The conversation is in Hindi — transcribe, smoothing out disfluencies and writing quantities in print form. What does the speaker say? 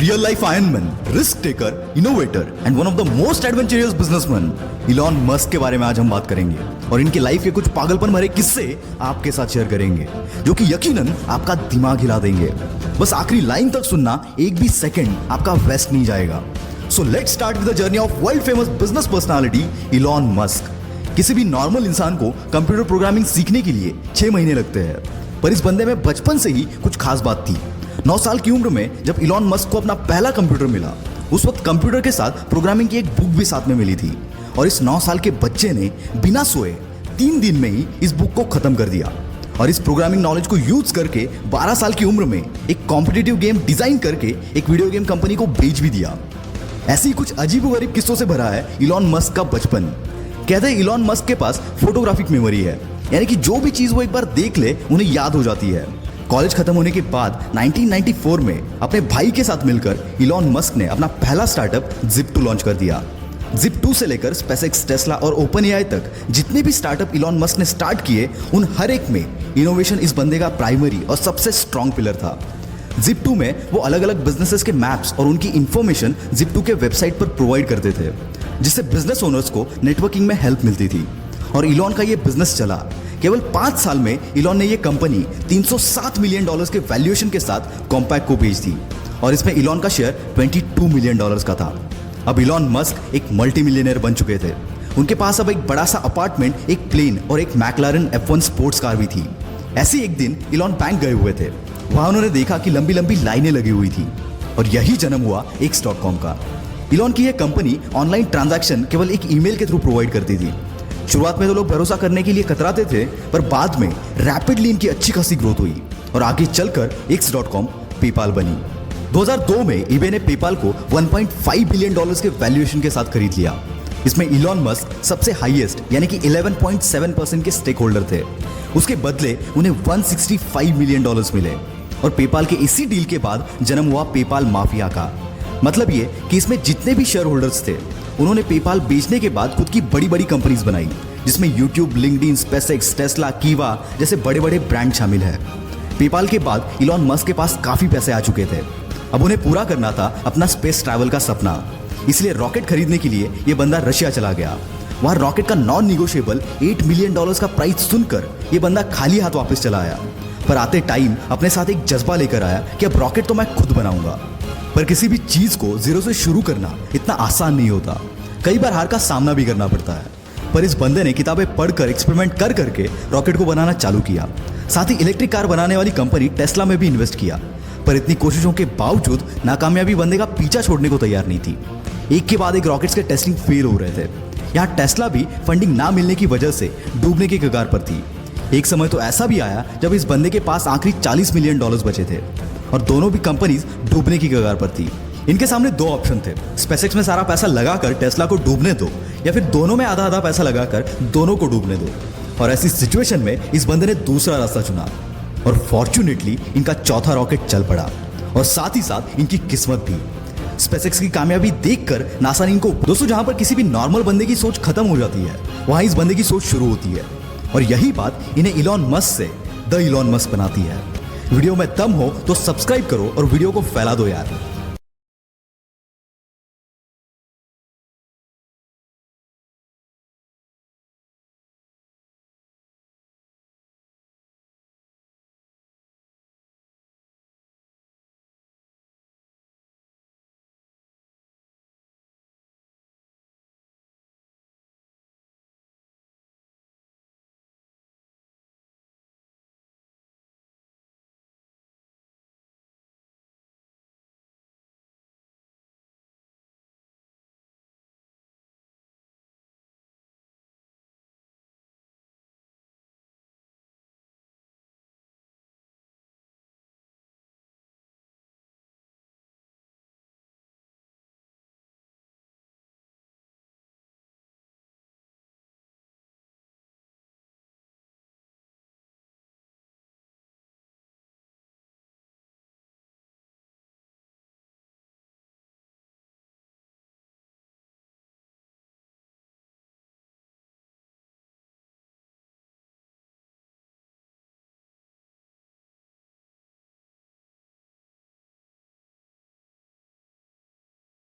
real life Iron Man, risk taker, innovator and one of the most adventurous businessman Elon Musk के बारे में आज हम बात करेंगे और इनके लाइफ के कुछ पागलपन भरे किस्से आपके साथ शेयर करेंगे जो कि यकीनन आपका दिमाग हिला देंगे। बस आखिरी लाइन तक सुनना, एक भी सेकंड आपका वेस्ट नहीं जाएगा। So let's start with the journey of world famous business personality Elon Musk. किसी भी नॉर्मल इंसान को कंप्यूटर प्रोग्रामिंग सीखने के लिए 6 महीने लगते हैं, पर इस बंदे में बचपन से ही कुछ खास बात थी। 9 साल की उम्र में जब इलॉन मस्क को अपना पहला कंप्यूटर मिला, उस वक्त कंप्यूटर के साथ प्रोग्रामिंग की एक बुक भी साथ में मिली थी और इस 9 साल के बच्चे ने बिना सोए 3 दिन में ही इस बुक को खत्म कर दिया और इस प्रोग्रामिंग नॉलेज को यूज करके 12 साल की उम्र में एक कॉम्पिटिटिव गेम डिजाइन करके एक वीडियो गेम कंपनी को बेच भी दिया। ऐसे ही कुछ अजीबोगरीब किस्सों से भरा है इलॉन मस्क का बचपन। कहते हैं इलॉन मस्क के पास फोटोग्राफिक मेमोरी है, यानी कि जो भी चीज वो एक बार देख ले उन्हें याद हो जाती है। कॉलेज खत्म होने के बाद 1994 में अपने भाई के साथ मिलकर इलॉन मस्क ने अपना पहला स्टार्टअप Zip2 लॉन्च कर दिया। Zip2 से लेकर SpaceX, टेस्ला और OpenAI तक जितने भी स्टार्टअप इलॉन मस्क ने स्टार्ट किए, उन हर एक में इनोवेशन इस बंदे का प्राइमरी और सबसे स्ट्रॉन्ग पिलर था। Zip2 में वो अलग अलग बिजनेसेस के मैप्स और उनकी इंफॉर्मेशन Zip2 के वेबसाइट पर प्रोवाइड करते थे, जिससे बिजनेस ओनर्स को नेटवर्किंग में हेल्प मिलती थी। और इलॉन का ये बिजनेस चला। केवल 5 साल में इलॉन ने ये कंपनी $307 मिलियन के वैल्यूएशन के साथ कॉम्पैक्ट को बेच दी और इसमें इलॉन का शेयर $22 मिलियन का था। अब इलॉन मस्क एक मल्टी मिलियनर बन चुके थे। उनके पास अब एक बड़ा सा अपार्टमेंट, एक प्लेन और एक मैकलारन F1 स्पोर्ट्स कार भी थी। ऐसे एक दिन इलॉन बैंक गए हुए थे। वहां उन्होंने देखा कि लंबी लंबी लाइनें लगी हुई थी और यही जन्म हुआ X.com का। इलॉन की यह कंपनी ऑनलाइन ट्रांजैक्शन केवल एक ईमेल के थ्रू प्रोवाइड करती थी। शुरुआत में तो लोग भरोसा करने के लिए कतराते थे, पर बाद में रैपिडली इनकी अच्छी खासी ग्रोथ हुई और आगे चलकर X.com पेपाल बनी। 2002 में eBay ने पेपाल को $1.5 बिलियन के वैल्यूएशन के साथ खरीद लिया। इसमें इलॉन मस्क सबसे हाईएस्ट यानी कि 11.7% के स्टेक होल्डर थे। उसके बदले उन्हें $165 मिलियन मिले और पेपाल के इसी डील के बाद जन्म हुआ पेपाल माफिया का। मतलब ये कि इसमें जितने भी शेयर होल्डर्स थे, उन्होंने पेपाल बेचने के बाद खुद की बड़ी बड़ी कंपनीज बनाई, जिसमें यूट्यूब, लिंक्डइन, SpaceX, टेस्ला, कीवा जैसे बड़े बड़े ब्रांड शामिल है। पेपाल के बाद इलॉन मस्क के पास काफी पैसे आ चुके थे। अब उन्हें पूरा करना था अपना स्पेस ट्रैवल का सपना, इसलिए रॉकेट खरीदने के लिए ये बंदा रशिया चला गया। वहां रॉकेट का नॉन निगोशिएबल $8 मिलियन का प्राइस सुनकर ये बंदा खाली हाथ वापस चला आया, पर आते टाइम अपने साथ एक जज्बा लेकर आया कि अब रॉकेट तो मैं खुद बनाऊंगा। पर किसी भी चीज को जीरो से शुरू करना इतना आसान नहीं होता, कई बार हार का सामना भी करना पड़ता है। पर इस बंदे ने किताबें पढ़कर, एक्सपेरिमेंट कर करके रॉकेट को बनाना चालू किया। साथ ही इलेक्ट्रिक कार बनाने वाली कंपनी टेस्ला में भी इन्वेस्ट किया, पर इतनी कोशिशों के बावजूद नाकामयाबी बंदे का पीछा छोड़ने को तैयार नहीं थी। एक के बाद एक रॉकेट्स के टेस्टिंग फेल हो रहे थे। यहाँ टेस्ला भी फंडिंग ना मिलने की वजह से डूबने के कगार पर थी। एक समय तो ऐसा भी आया जब इस बंदे के पास आखिरी $40 मिलियन बचे थे और दोनों भी कंपनीज डूबने की कगार पर थी। इनके सामने 2 ऑप्शन थे, SpaceX में सारा पैसा लगाकर टेस्ला को डूबने दो या फिर दोनों में आधा आधा पैसा लगाकर दोनों को डूबने दो। और ऐसी सिचुएशन में इस बंदे ने दूसरा रास्ता चुना और फॉर्चुनेटली इनका चौथा रॉकेट चल पड़ा और साथ ही साथ इनकी किस्मत भी। SpaceX की कामयाबी देखकर नासा ने इनको, दोस्तों जहां पर किसी भी नॉर्मल बंदे की सोच खत्म हो जाती है, वहां इस बंदे की सोच शुरू होती है और यही बात इन्हें इलॉन मस्क से द इलॉन मस्क बनाती है। वीडियो में दम हो तो सब्सक्राइब करो और वीडियो को फैला दो यार।